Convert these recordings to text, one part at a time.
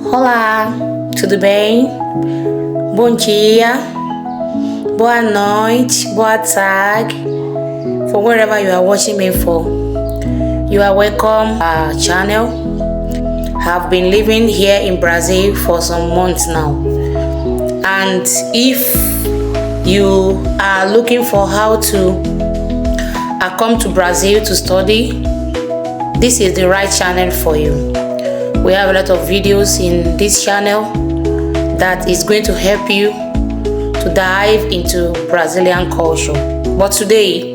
Olá, tudo bem? Bom dia, boa noite, boa tarde, for wherever you are watching me for. You are welcome to our channel. I've been living here in Brazil for some months now. And if you are looking for how to come to Brazil to study, this is the right channel for you. We have a lot of videos in this channel that is going to help you to dive into Brazilian culture. But today,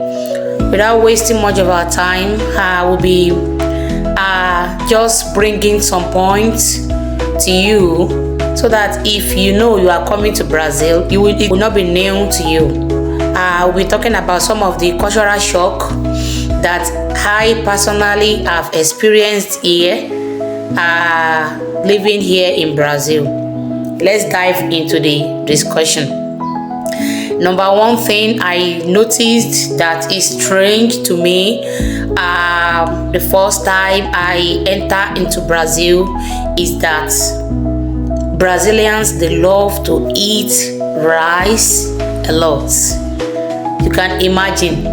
without wasting much of our time, I will be just bringing some points to you so that if you know you are coming to Brazil, it will not be new to you. We'll be talking about some of the cultural shock that I personally have experienced here living here in Brazil. Let's dive into the discussion. Number one thing I noticed that is strange to me the first time I enter into Brazil is that Brazilians, they love to eat rice a lot. You can imagine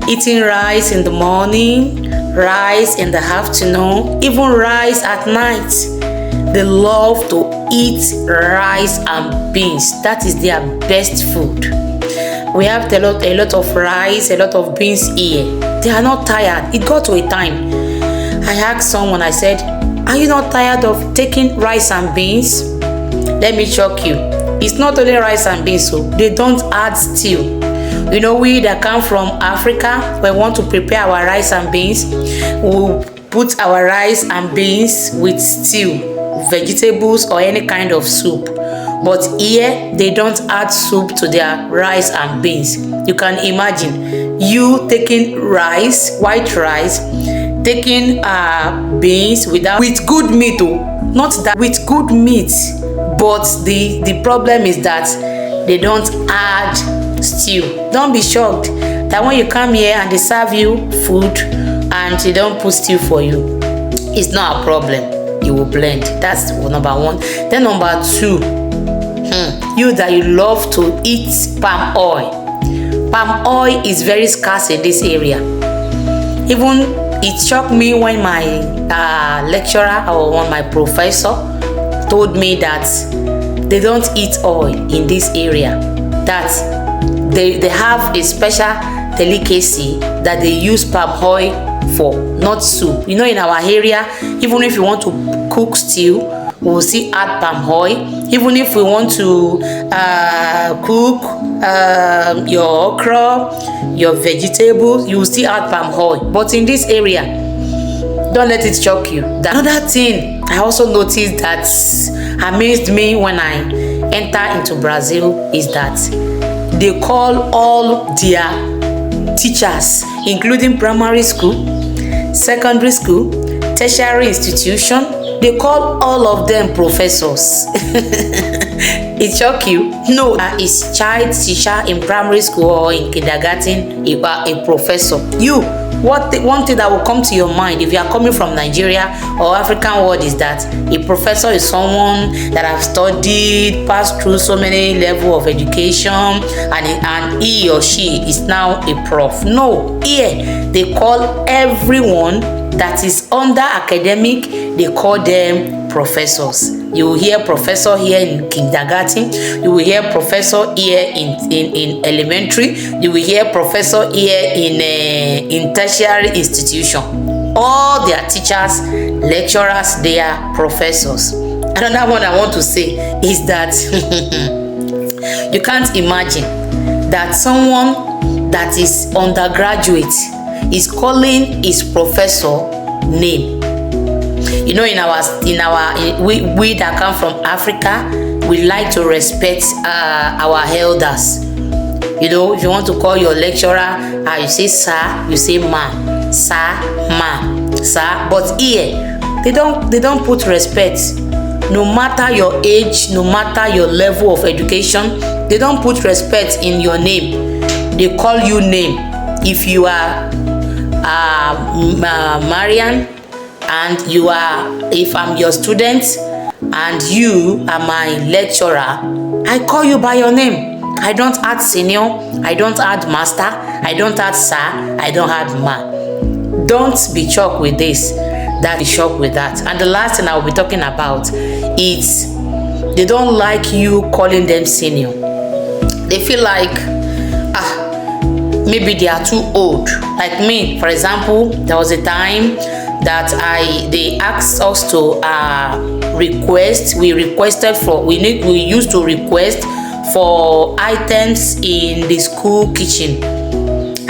eating rice in the morning, rice in the afternoon, even rice at night. They love to eat rice and beans. That is their best food. We have a lot of rice, a lot of beans here. They are not tired. It got to a time I asked someone, I said, are you not tired of taking rice and beans? Let me shock you. It's not only rice and beans, so they don't add stew. You know, we that come from Africa, when we want to prepare our rice and beans, we'll put our rice and beans with stew, vegetables or any kind of soup. But here, they don't add soup to their rice and beans. You can imagine you taking rice, white rice, taking beans with good meat, not that with good meat. But the problem is that they don't add stew. Don't be shocked that when you come here and they serve you food and they don't put stew for you, it's not a problem. You will blend. That's number one. Then number two, you that you love to eat palm oil. Palm oil is very scarce in this area. Even it shocked me when my lecturer or when my professor told me that they don't eat oil in this area. That they have a special delicacy that they use palm oil for, not soup. You know, in our area, even if you want to cook stew, we will still add palm oil. Even if we want to cook your okra, your vegetables, you will still add palm oil. But in this area, don't let it shock you. Another thing I also noticed that amazed me when I enter into Brazil is that they call all their teachers, including primary school, secondary school, tertiary institution, they call all of them professors. It shock you? No, is child teacher in primary school or in kindergarten a professor? One thing that will come to your mind if you are coming from Nigeria or African world is that a professor is someone that have studied, passed through so many levels of education, and he or she is now a prof. No, here they call everyone that is under academic, they call them professors. You will hear professor here in kindergarten, you will hear professor here in elementary, you will hear professor here in tertiary institution. All their teachers, lecturers, they are professors. Another one I want to say is that you can't imagine that someone that is undergraduate is calling his professor name. You know, we that come from Africa, we like to respect our elders. You know, if you want to call your lecturer, you say sir, you say ma, sir, ma, sir. But here, they don't put respect. No matter your age, no matter your level of education, they don't put respect in your name. They call you name. If you are Marian, and if I'm your student, and you are my lecturer, I call you by your name. I don't add senior, I don't add master, I don't add sir, I don't add ma. Don't be shocked with this. That is shocked with that. And the last thing I will be talking about is they don't like you calling them senior. They feel like maybe they are too old. Like me, for example, there was a time that they asked us to request. We used to request for items in the school kitchen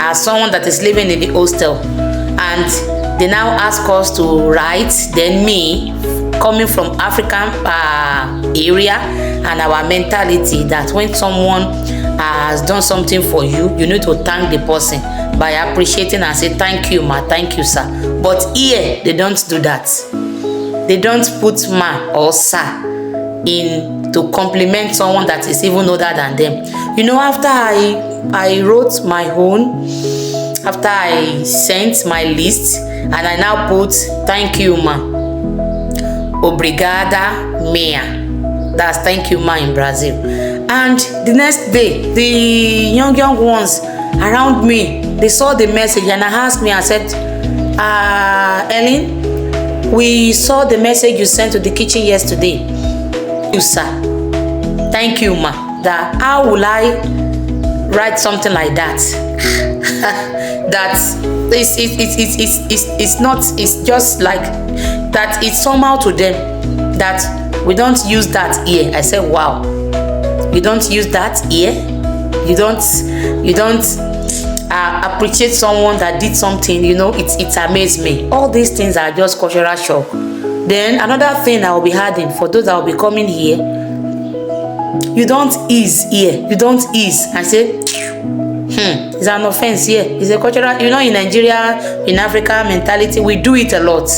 as someone that is living in the hostel, and they now ask us to write. Then me, coming from African area, and our mentality that when someone has done something for you, you need to thank the person by appreciating and say thank you ma, thank you sir. But here they don't do that. They don't put ma or sir in to compliment someone that is even older than them. You know, after I wrote my own, after I sent my list, and I now put thank you ma, obrigada mia, that's thank you ma in Brazil. And the next day, the young ones around me, they saw the message and I asked me, I said, Ellen, we saw the message you sent to the kitchen yesterday. You sir, thank you ma. That how will I write something like that? That it's not, it's just like that. It's somehow to them that we don't use that here. I said, wow, you don't use that here? You don't appreciate someone that did something, you know? It amazed me. All these things are just cultural shock. Then another thing I will be adding for those that will be coming here, you don't ease here. You don't ease. I say, it's an offense here. It's a cultural, you know, in Nigeria, in Africa mentality, we do it a lot.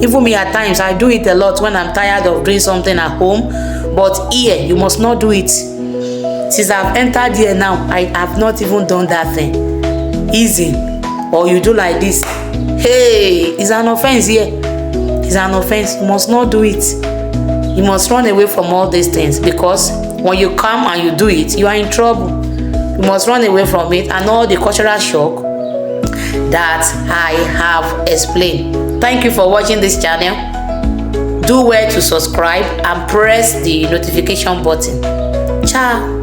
Even me at times, I do it a lot when I'm tired of doing something at home. But here, you must not do it. Since I've entered here now, I have not even done that thing. Easy. Or you do like this. Hey, it's an offense here. It's an offense. You must not do it. You must run away from all these things, because when you come and you do it, you are in trouble. You must run away from it and all the cultural shock that I have explained. Thank you for watching this channel. Do well to subscribe and press the notification button. Ciao.